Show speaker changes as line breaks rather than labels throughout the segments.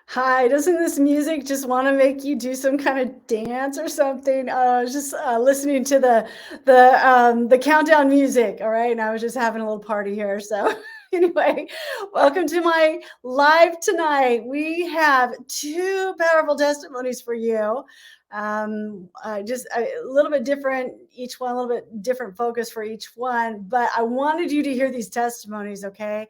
Hi, doesn't this music just want to make you do some kind of dance or something? I was just listening to the countdown music. All right, and I was just having a little party here. So anyway, welcome to my live tonight. We have two powerful testimonies for you. Just a little bit different, each one a little bit different focus for each one. But I wanted you to hear these testimonies. Okay,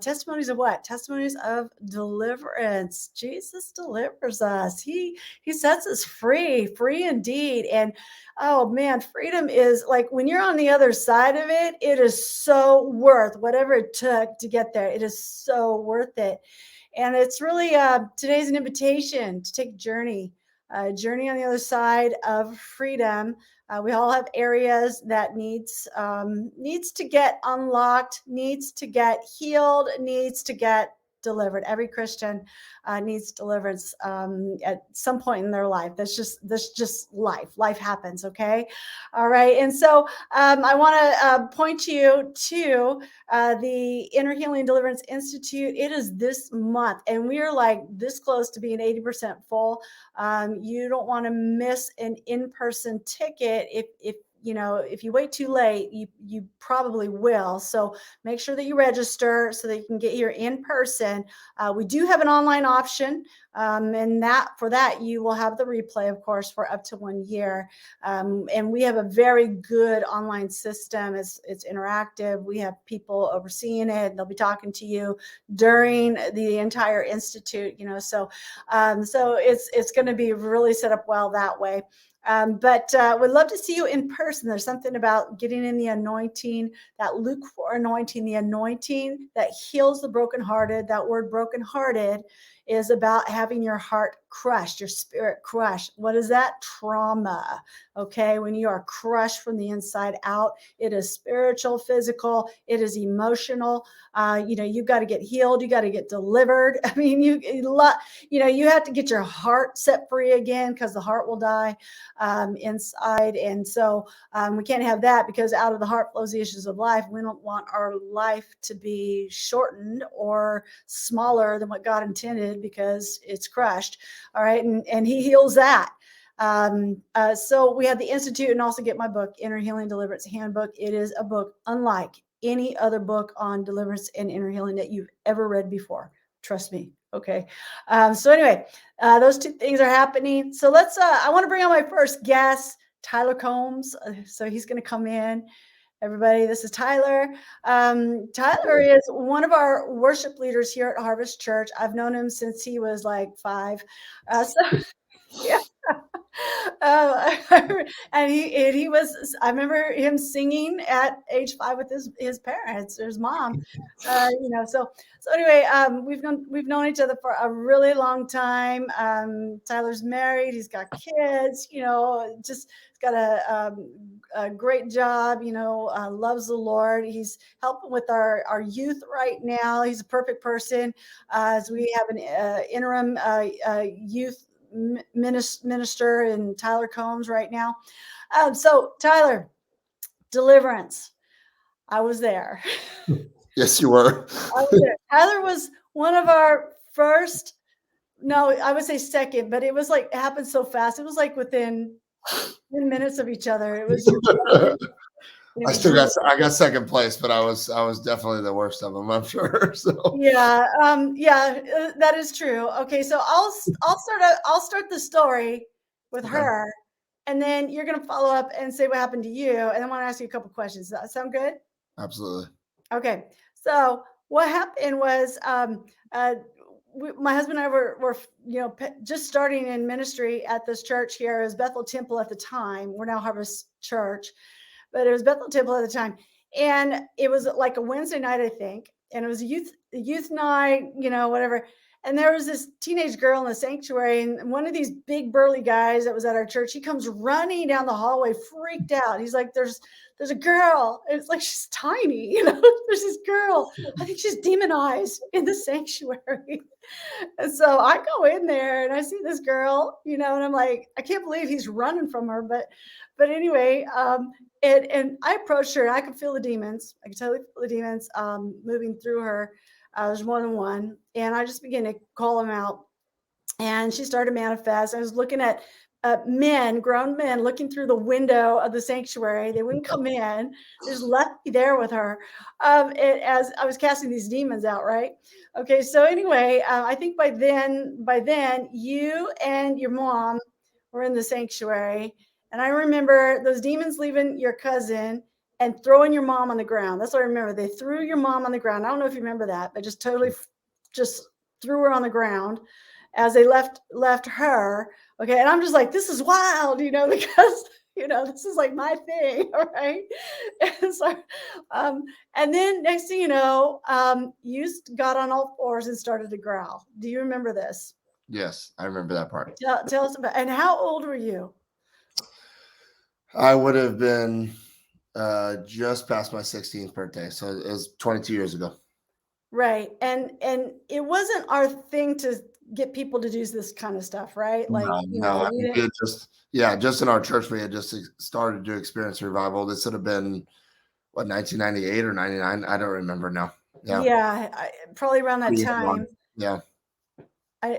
testimonies of what? Testimonies of deliverance. Jesus delivers us. He sets us free, free indeed. And oh man, freedom is like when you're on the other side of it, it is so worth whatever it took to get there. It is so worth it. And it's really today's an invitation to take a journey on the other side of freedom. We all have areas that needs to get unlocked, needs to get healed, needs to get delivered. Every Christian needs deliverance at some point in their life. That's just life. Life happens. Okay, all right. And so I want to point you to the Inner Healing Deliverance Institute. It is this month, and we are like this close to being 80% full. You don't want to miss an in-person ticket. If you wait too late, you probably will. So make sure that you register so that you can get here in person. We do have an online option, and for that you will have the replay, of course, for up to 1 year. And we have a very good online system. It's interactive. We have people overseeing it. They'll be talking to you during the entire institute. So it's going to be really set up well that way. But we'd love to see you in person. There's something about getting in the anointing, that Luke 4 anointing, the anointing that heals the brokenhearted. That word brokenhearted is about having your heart crushed, your spirit crushed. What is that? Trauma. Okay. When you are crushed from the inside out, it is spiritual, physical, it is emotional. You've got to get healed. You got to get delivered. I mean, you have to get your heart set free again, because the heart will die inside. And so we can't have that, because out of the heart flows the issues of life. We don't want our life to be shortened or smaller than what God intended, because it's crushed. All right. And he heals that. So we have the Institute, and also get my book, Inner Healing Deliverance Handbook. It is a book unlike any other book on deliverance and inner healing that you've ever read before. Trust me. Okay. So anyway, those two things are happening. So I want to bring on my first guest, Tyler Combs. So he's going to come in. Everybody, this is Tyler. Tyler is one of our worship leaders here at Harvest Church. I've known him since he was like 5. Yeah. And he was. I remember him singing at age 5 with his parents, or his mom. So anyway, we've known each other for a really long time. Tyler's married. He's got kids. Just he's got a great job. Loves the Lord. He's helping with our youth right now. He's a perfect person, as we have an interim youth minister in Tyler Combs right now. So Tyler, deliverance. I was there.
Yes, you were.
I was there. Tyler was one of our first. No, I would say second, but it was like it happened so fast. It was like within 10 minutes of each other. It was.
I got second place, but I was definitely the worst of them, I'm sure. So
Yeah, that is true. Okay, so I'll start the story with
okay,
her, and then you're gonna follow up and say what happened to you, and I want to ask you a couple questions. Does that sound good?
absolutely.
Okay. So what happened was, my husband and I were just starting in ministry at this church here. It was Bethel Temple at the time. We're now Harvest Church, but it was Bethel Temple at the time, and it was like a Wednesday night, I think, and it was a youth night, whatever. And there was this teenage girl in the sanctuary, and one of these big burly guys that was at our church, he comes running down the hallway, freaked out. He's like, "There's a girl." And it's like she's tiny, There's this girl. I think she's demonized in the sanctuary. And so I go in there and I see this girl, and I'm like, I can't believe he's running from her. But anyway, and I approached her. And I could feel the demons. I could totally feel the demons moving through her. There's more than one, and I just began to call them out. and she started to manifest. I was looking at men, grown men, looking through the window of the sanctuary. They wouldn't come in; they just left me there with her, as I was casting these demons out. Right? Okay. So anyway, I think by then, you and your mom were in the sanctuary, and I remember those demons leaving your cousin and throwing your mom on the ground. That's what I remember. They threw your mom on the ground. I don't know if you remember that, but just totally, just threw her on the ground as they left her. Okay. And I'm just like, this is wild, because this is like my thing. All right. And so and then next thing you know, you got on all fours and started to growl. Do you remember this?
Yes, I remember that part.
Tell us about, and how old were you?
I would have been just past my 16th birthday. So it was 22 years ago.
Right. And it wasn't our thing to get people to do this kind of stuff, right? Like,
No, I
we
mean, we
didn't.
just in our church, we had just started to experience revival. This would have been what, 1998 or 99? I don't remember now. Yeah.
Yeah, probably around that
We had one.
time.
Yeah.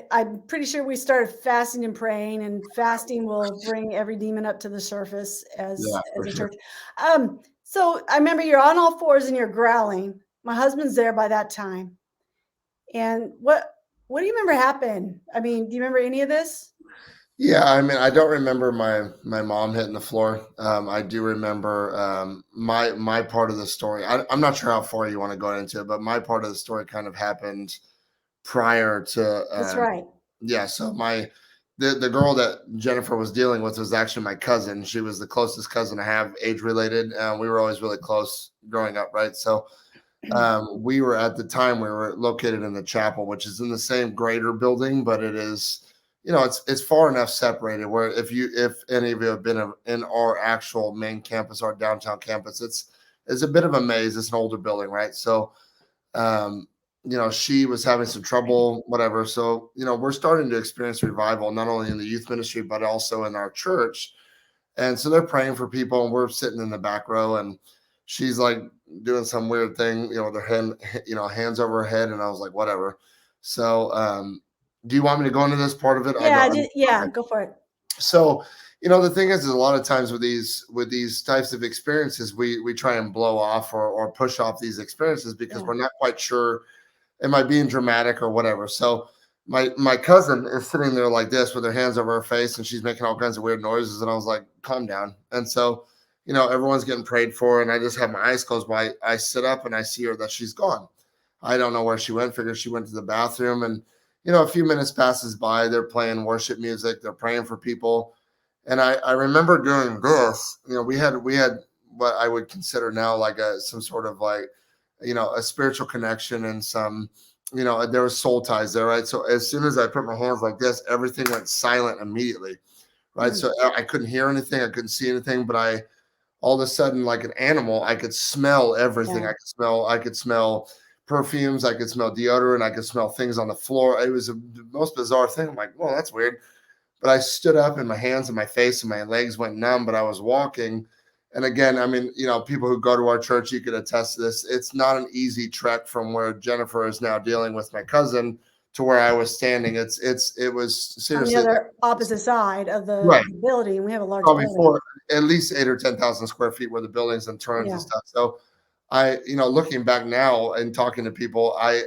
I'm pretty sure we started fasting and praying, and fasting will bring every demon up to the surface
Yeah,
as
for
a
sure.
church. So I remember you're on all fours and you're growling. My husband's there by that time. And what do you remember happened? I mean, do you remember any of this?
Yeah, I mean, I don't remember my mom hitting the floor. I do remember my part of the story. I'm not sure how far you want to go into it, but my part of the story kind of happened prior to
That's right.
yeah. So the girl that Jennifer was dealing with was actually my cousin. She was the closest cousin I have, age related. We were always really close growing up, right? So we were at the time we were located in the chapel, which is in the same greater building, but it is, it's far enough separated where if any of you have been in our actual main campus, our downtown campus, it's a bit of a maze. It's an older building, right? So she was having some trouble, whatever. So, we're starting to experience revival, not only in the youth ministry, but also in our church. And so they're praying for people, and we're sitting in the back row, and she's like doing some weird thing, with her hands over her head. And I was like, whatever. So, do you want me to go into this part of it? I
Yeah,
know.
I did. Yeah, go for it.
So, the thing is a lot of times with these types of experiences, we try and blow off or push off these experiences because
Yeah.
we're not quite sure, am I being dramatic or whatever? So my cousin is sitting there like this with her hands over her face, and she's making all kinds of weird noises. And I was like, calm down. And so, everyone's getting prayed for, and I just have my eyes closed. But I sit up and I see her that she's gone. I don't know where she went. Figure she went to the bathroom. And, a few minutes passes by. They're playing worship music. They're praying for people. And I remember doing this. We had what I would consider now like some sort of like, a spiritual connection and some, there was soul ties there, right? So as soon as I put my hands like this, everything went silent immediately, right?
Mm.
So I couldn't hear anything, I couldn't see anything, but I all of a sudden, like an animal, I could smell everything.
Yeah.
I could smell perfumes, I could smell deodorant, I could smell things on the floor. It was the most bizarre thing. I'm like, well, that's weird. But I stood up and my hands and my face and my legs went numb, but I was walking. And again, I mean, people who go to our church, you could attest to this. It's not an easy trek from where Jennifer is now dealing with my cousin to where I was standing. It was
On the
seriously
other opposite side of the
right.
building, we have a large
Probably
building.
at least 8 or 10,000 square feet where the buildings and turns
Yeah.
and stuff. So looking back now and talking to people, I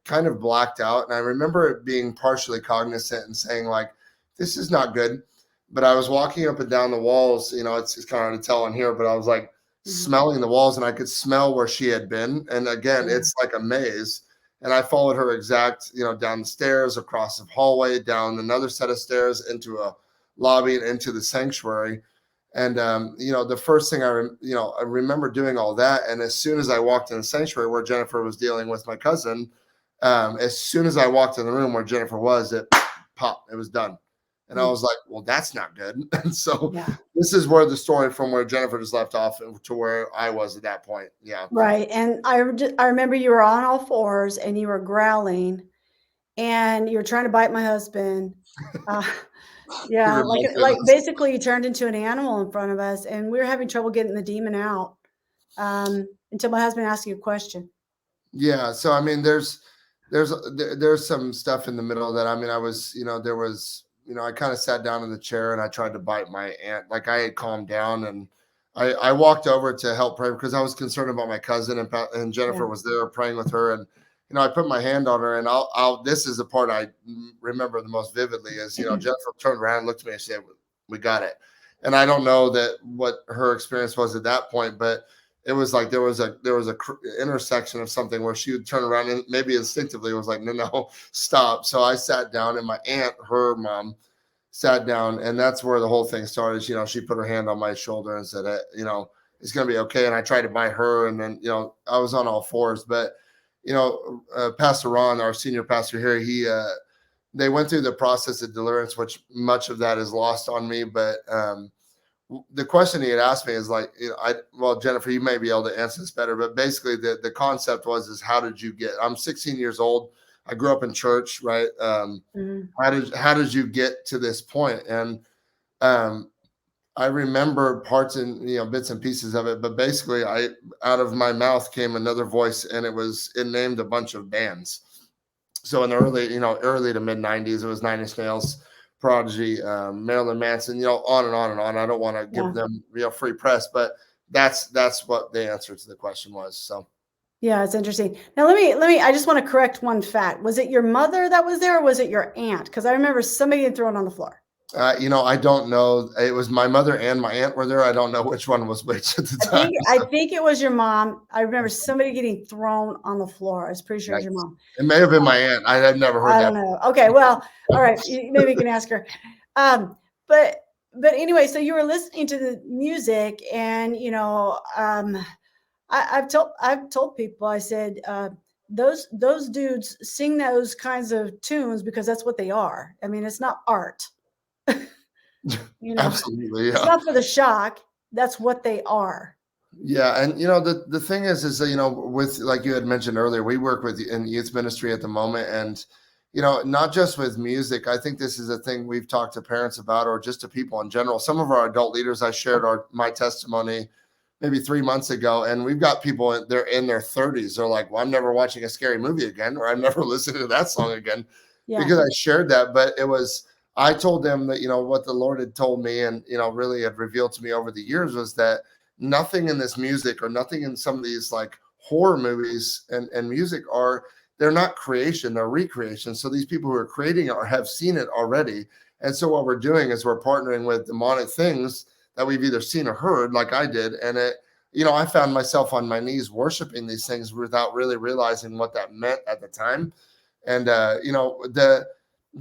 kind of blacked out, and I remember it being partially cognizant and saying like, this is not good. But I was walking up and down the walls, it's kind of hard to tell in here, but I was like smelling the walls, and I could smell where she had been. And again, it's like a maze. And I followed her exact, down the stairs, across the hallway, down another set of stairs, into a lobby and into the sanctuary. And the first thing I remember doing all that. And as soon as I walked in the sanctuary where Jennifer was dealing with my cousin, as soon as I walked in the room where Jennifer was, it popped. It was done. And I was like, well, that's not good. And so this is where the story from where Jennifer just left off to where I was at that point. Yeah.
Right. And I remember you were on all fours and you were growling and you were trying to bite my husband. Yeah, like basically you turned into an animal in front of us, and we were having trouble getting the demon out until my husband asked you a question.
Yeah. So, I mean, there's there's some stuff in the middle that, I mean, I was, there was, I kind of sat down in the chair and I tried to bite my aunt. Like I had calmed down, and I walked over to help pray because I was concerned about my cousin, and Jennifer
Yeah.
was there praying with her. And, I put my hand on her, and this is the part I remember the most vividly is, Jennifer turned around and looked at me and said, "We got it." And I don't know what her experience was at that point, but it was like there was a intersection of something where she would turn around and maybe instinctively was like, no, stop. So I sat down, and my aunt, her mom, sat down, and that's where the whole thing started. She put her hand on my shoulder and said, it's going to be okay. And I tried to bite her, and then, I was on all fours. But, Pastor Ron, our senior pastor here, they went through the process of deliverance, which much of that is lost on me. But the question he had asked me is like, well, Jennifer, you may be able to answer this better, but basically the concept is how did you get, I'm 16 years old. I grew up in church, right? How did you get to this point? And I remember parts and, bits and pieces of it, but basically out of my mouth came another voice, and it named a bunch of bands. So in the early to mid 90s, it was Nine Inch Nails, Prodigy, Marilyn Manson, on and on and on. I don't want to give them free press, but that's what the answer to the question was. So
yeah, it's interesting. Now let me I just want to correct one fact. Was it your mother that was there, or was it your aunt? Because I remember somebody had thrown on the floor.
I don't know. It was my mother and my aunt were there. I don't know which one was which at the time.
I think it was your mom. I remember somebody getting thrown on the floor. I was pretty sure it was your mom.
It may have been my aunt. I have never heard that.
I don't know. Okay, well, all right. Maybe you can ask her. But anyway, so you were listening to the music, and I've told people, I said, those dudes sing those kinds of tunes because that's what they are. I mean, it's not art.
Absolutely, yeah.
It's not for the shock. That's what they are.
Yeah, and the thing is with, like you had mentioned earlier, we work in youth ministry at the moment, and not just with music. I think this is a thing we've talked to parents about, or just to people in general. Some of our adult leaders, I shared my testimony maybe 3 months ago, and we've got people they're in their 30s. They're like, well, I'm never watching a scary movie again, or I'm never listening to that song again, because I shared that. But I told them that, what the Lord had told me, and, really had revealed to me over the years, was that nothing in this music, or nothing in some of these like horror movies and music they're not creation, they're recreation. So these people who are creating it have seen it already. And so what we're doing is we're partnering with demonic things that we've either seen or heard, like I did. And I found myself on my knees worshiping these things without really realizing what that meant at the time. And,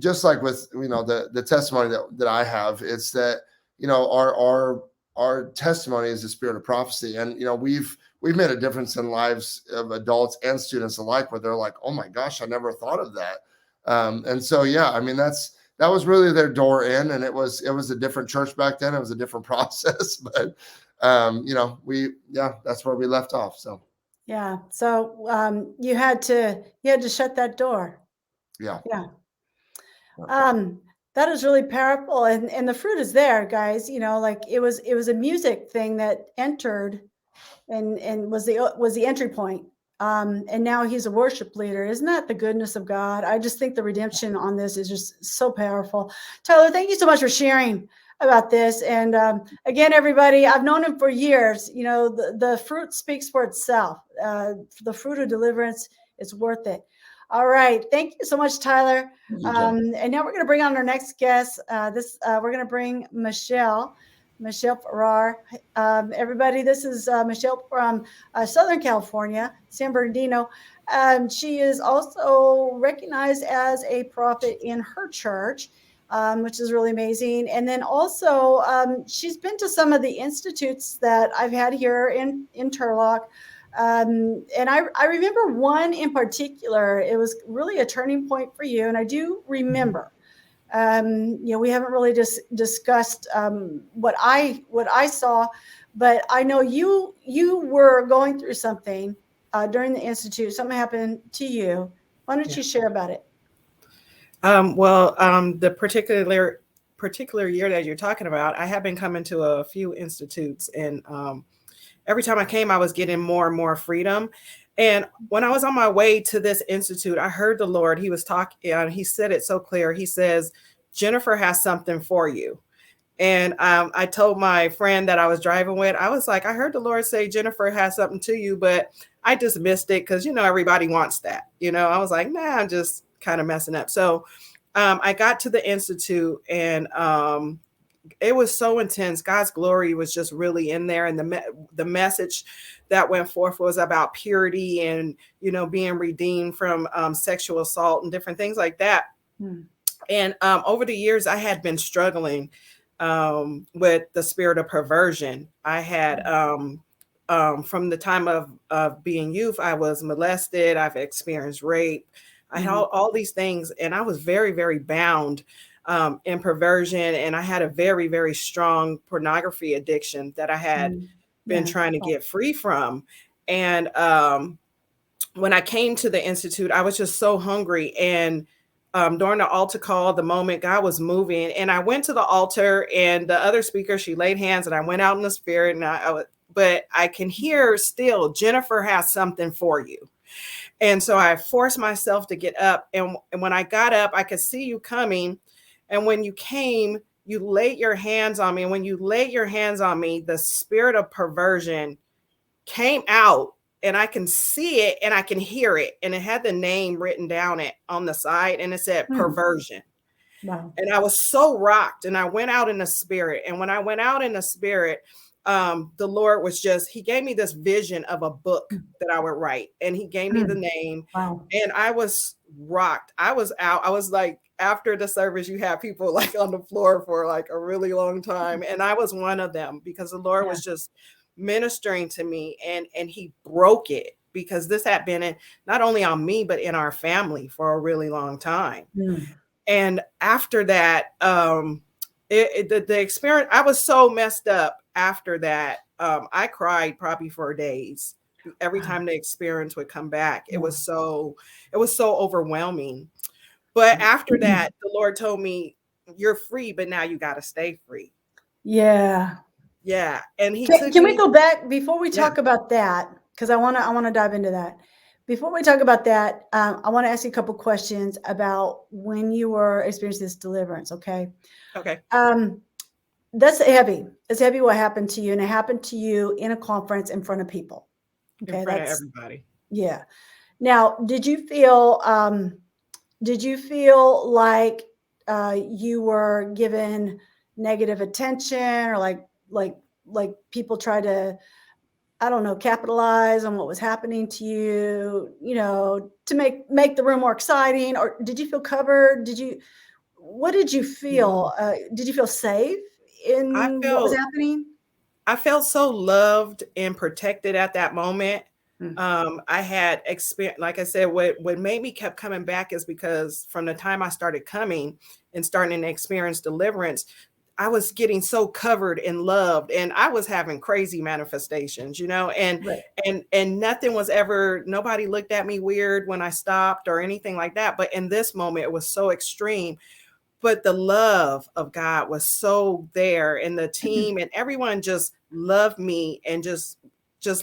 just like with, the testimony that I have, it's that, our testimony is the spirit of prophecy. And, we've made a difference in lives of adults and students alike, where they're like, oh my gosh, I never thought of that. And so, yeah, I mean, that was really their door in, and it was a different church back then. It was a different process, but, that's where we left off. So,
yeah. So, you had to shut that door.
Yeah.
Yeah. That is really powerful, and the fruit is there, guys. Like it was a music thing that entered and was the entry point. And now he's a worship leader. Isn't that the goodness of God? I just think the redemption on this is just so powerful. Tyler, thank you so much for sharing about this. And again, everybody, I've known him for years. The fruit speaks for itself. The fruit of deliverance is worth it. All right. Thank you so much, Tyler. And now we're going to bring on our next guest. We're going to bring Michelle Farrar. Everybody, this is Michelle from Southern California, San Bernardino. She is also recognized as a prophet in her church, which is really amazing. And then also, she's been to some of the institutes that I've had here in Turlock. And I remember one in particular. It was really a turning point for you. And I do remember, we haven't really discussed what I saw, but I know you were going through something during the institute. Something happened to you. Why don't you share about it?
The particular year that you're talking about, I have been coming to a few institutes, and every time I came, I was getting more and more freedom. And when I was on my way to this institute, I heard the Lord, he was talking, and he said it so clear. He says, Jennifer has something for you. And I told my friend that I was driving with, I was like, I heard the Lord say, Jennifer has something to you, but I just missed it because, everybody wants that. I was like, nah, I'm just kind of messing up. So I got to the institute, and it was so intense. God's glory was just really in there. And the message that went forth was about purity and, being redeemed from sexual assault and different things like that. And over the years, I had been struggling with the spirit of perversion. I had, from the time of being youth, I was molested. I've experienced rape. I had all these things, and I was very, very bound in perversion. And I had a very, very strong pornography addiction that I had been trying to get free from. And when I came to the Institute, I was just so hungry. And during the altar call, the moment God was moving, and I went to the altar, and the other speaker, she laid hands, and I went out in the spirit, and but I can hear still, Jennifer has something for you. And so I forced myself to get up. And when I got up, I could see you coming. And when you came, you laid your hands on me. And when you laid your hands on me, the spirit of perversion came out, and I can see it and I can hear it. And it had the name written down on the side, and it said perversion.
Wow.
And I was so rocked, and I went out in the spirit. And when I went out in the spirit, the Lord he gave me this vision of a book that I would write, and he gave me the name.
Wow.
And I was rocked. I was out. I was like, after the service, you have people like on the floor for like a really long time. And I was one of them, because the Lord was just ministering to me, and he broke it, because this had been not only on me, but in our family for a really long time. And after that, the experience, I was so messed up after that. I cried probably for days every time the experience would come back. It was so overwhelming. But after that, the Lord told me, you're free, but now you got to stay free.
Yeah.
Yeah. And
can we go back before we talk about that? Because I want to dive into that. Before we talk about that, I want to ask you a couple questions about when you were experiencing this deliverance. Okay.
Okay.
That's heavy. It's heavy what happened to you, and it happened to you in a conference in front of people. Okay.
In front of everybody.
Yeah. Now, did you feel like you were given negative attention, or like people try to, I don't know, capitalize on what was happening to you, to make the room more exciting? Or did you feel covered? What did you feel? Did you feel safe in what was happening?
I felt so loved and protected at that moment. I had experience, like I said, what made me kept coming back is because from the time I started coming and starting to experience deliverance, I was getting so covered and loved, and I was having crazy manifestations, and nothing was nobody looked at me weird when I stopped or anything like that. But in this moment, it was so extreme. But the love of God was so there, and the team and everyone just loved me and just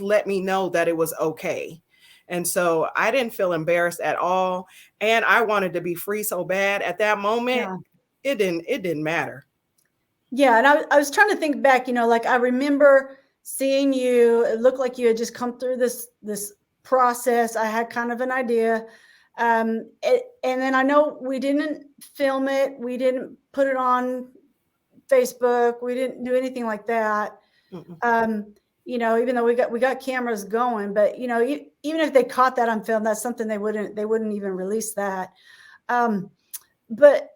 let me know that it was okay. And so I didn't feel embarrassed at all. And I wanted to be free so bad at that moment. It didn't matter.
Yeah. And I was trying to think back, like I remember seeing you. It looked like you had just come through this process. I had kind of an idea. And then I know we didn't film it. We didn't put it on Facebook. We didn't do anything like that. Even though we got cameras going, but even if they caught that on film, that's something they wouldn't even release that. But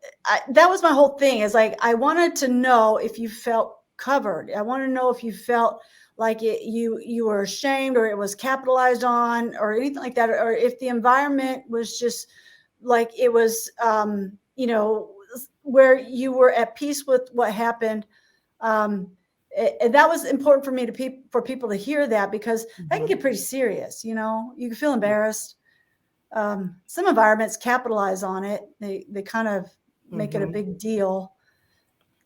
that was my whole thing, is like, I wanted to know if you felt covered. I want to know if you felt like you were ashamed, or it was capitalized on, or anything like that, or if the environment was just like it was, where you were at peace with what happened. And that was important for me for people to hear that, because that can get pretty serious. You can feel embarrassed. Some environments capitalize on it. They kind of make it a big deal.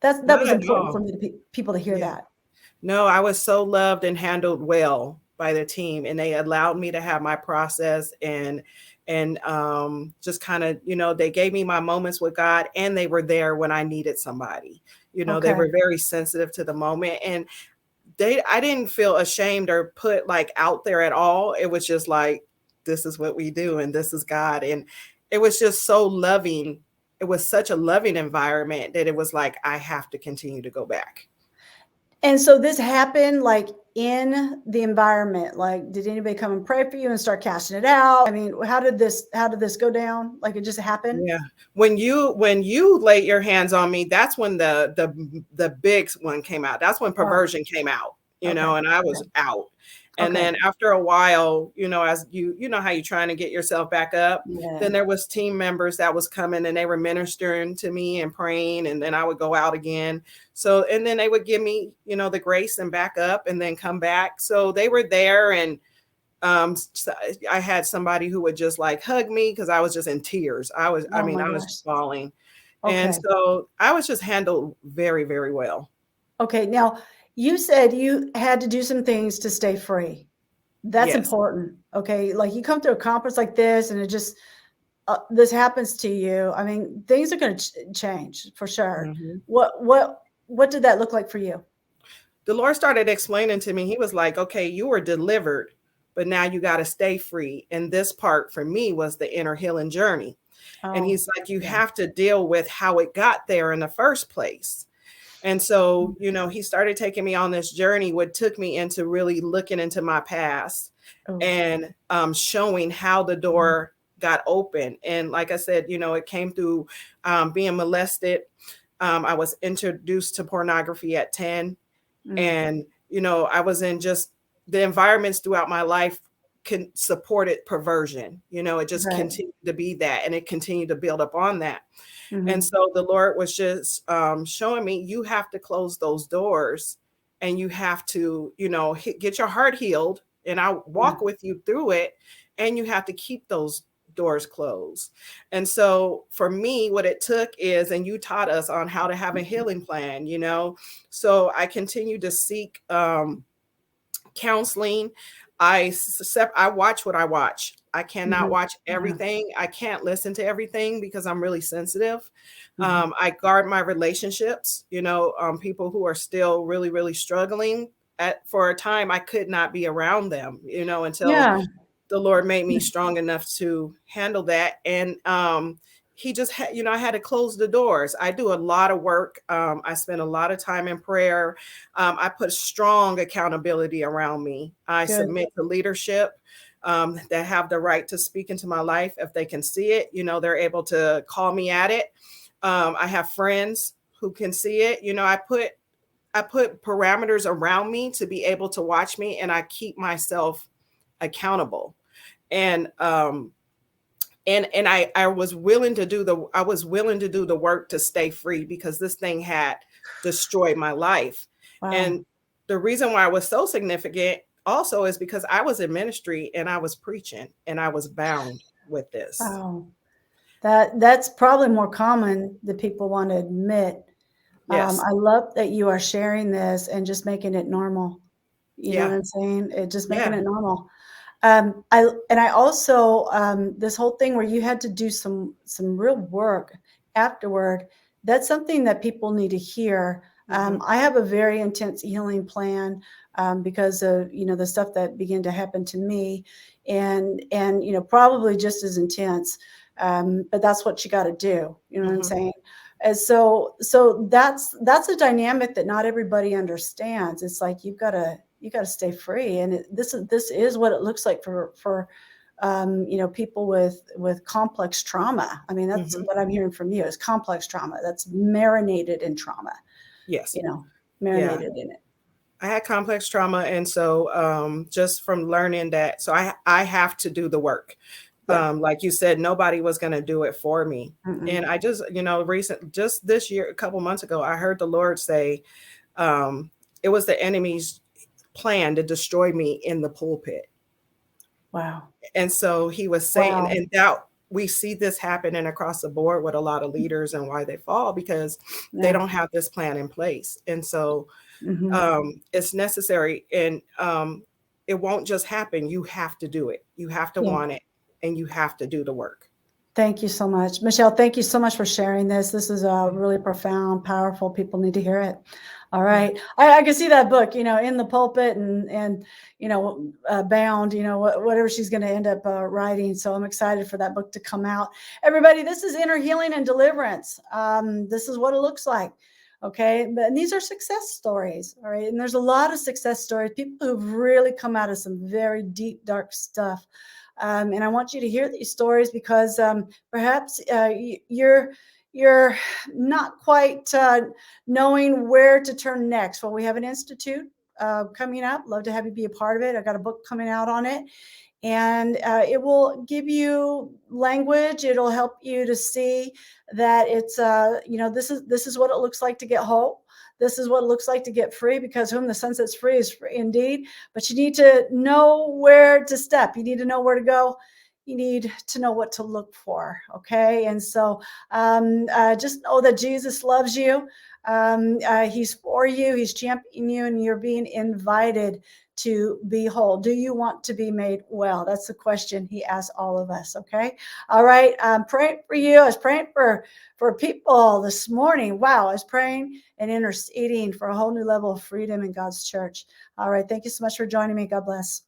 That was important for me people to hear that.
No, I was so loved and handled well by the team, and they allowed me to have my process, and just kind of, they gave me my moments with God, and they were there when I needed somebody. They
Okay.
were very sensitive to the moment, and I didn't feel ashamed or put like out there at all. It was just like, this is what we do, and this is God. And it was just so loving. It was such a loving environment that it was like, I have to continue to go back.
And so this happened like in the environment. Like, did anybody come and pray for you and start casting it out? I mean, how did this go down? Like, it just happened?
Yeah. When you laid your hands on me, that's when the big one came out. That's when perversion came out, and I was out. And then after a while, as you know how you're trying to get yourself back up, then there was team members that was coming, and they were ministering to me and praying, and then I would go out again. So, and then they would give me, the grace and back up and then come back. So they were there, and so I had somebody who would just like hug me because I was just in tears. I was just falling. And so I was just handled very, very well.
Okay. Now, you said you had to do some things to stay free. That's important. Okay. Like, you come to a conference like this, and it just, this happens to you. I mean, things are going to change for sure.
Mm-hmm.
What did that look like for you?
The Lord started explaining to me. He was like, okay, you were delivered, but now you got to stay free. And this part for me was the inner healing journey. And he's like, you have to deal with how it got there in the first place. And so, he started taking me on this journey, what took me into really looking into my past and showing how the door got open. And like I said, it came through being molested. I was introduced to pornography at 10. And, I was in just the environments throughout my life supported perversion. It just continued to be that, and it continued to build up on that. And so the Lord was just showing me, you have to close those doors, and you have to, get your heart healed, and I'll walk with you through it, and you have to keep those doors closed. And so for me, what it took is, and you taught us on how to have a healing plan, so I continued to seek counseling. I watch what I watch. I cannot watch everything. I can't listen to everything because I'm really sensitive. I guard my relationships, people who are still really, really struggling. For a time, I could not be around them, until the Lord made me strong enough to handle that. And he just had, I had to close the doors. I do a lot of work. I spend a lot of time in prayer. I put strong accountability around me. I submit to leadership that have the right to speak into my life. If they can see it, they're able to call me at it. I have friends who can see it. I put parameters around me to be able to watch me, and I keep myself accountable. And I was willing to do the work to stay free, because this thing had destroyed my life. Wow. And the reason why it was so significant also is because I was in ministry, and I was preaching, and I was bound with this.
Wow. That's probably more common than people want to admit. Yes. I love that you are sharing this and just making it normal. You know what I'm saying? It just making it normal. I also this whole thing where you had to do some real work afterward. That's something that people need to hear. I have a very intense healing plan because of the stuff that began to happen to me, and probably just as intense. But that's what you got to do. You know what I'm saying? And so that's a dynamic that not everybody understands. It's like you got to stay free, and this is what it looks like for people with complex trauma. I mean, that's what I'm hearing from you is complex trauma that's marinated in trauma.
Yes,
marinated in it.
I had complex trauma, and so just from learning that, so I have to do the work. Like you said, nobody was going to do it for me. And I just, just this year, a couple months ago, I heard the Lord say, it was the enemy's plan to destroy me in the pulpit.
Wow.
And so he was saying, and that we see this happening across the board with a lot of leaders, and why they fall, because they don't have this plan in place. And so it's necessary. And it won't just happen. You have to do it. You have to want it, and you have to do the work.
Thank you so much, Michelle. Thank you so much for sharing this. This is really profound, powerful. People need to hear it. All right. I can see that book, in the pulpit and bound, whatever she's going to end up writing. So I'm excited for that book to come out. Everybody, this is Inner Healing and Deliverance. This is what it looks like. Okay. And these are success stories. All right. And there's a lot of success stories, people who've really come out of some very deep, dark stuff. And I want you to hear these stories because perhaps you're not quite knowing where to turn next. Well, we have an institute coming up. Love to have you be a part of it. I've got a book coming out on it. And it will give you language. It'll help you to see that it's, this is what it looks like to get whole. This is what it looks like to get free, because whom the Son sets free is free indeed. But you need to know where to step. You need to know where to go. You need to know what to look for. Okay. And so just know that Jesus loves you. He's for you. He's championing you, and you're being invited to be whole. Do you want to be made well? That's the question he asks all of us. Okay. All right. I'm praying for you. I was praying for people this morning. Wow. I was praying and interceding for a whole new level of freedom in God's church. All right. Thank you so much for joining me. God bless.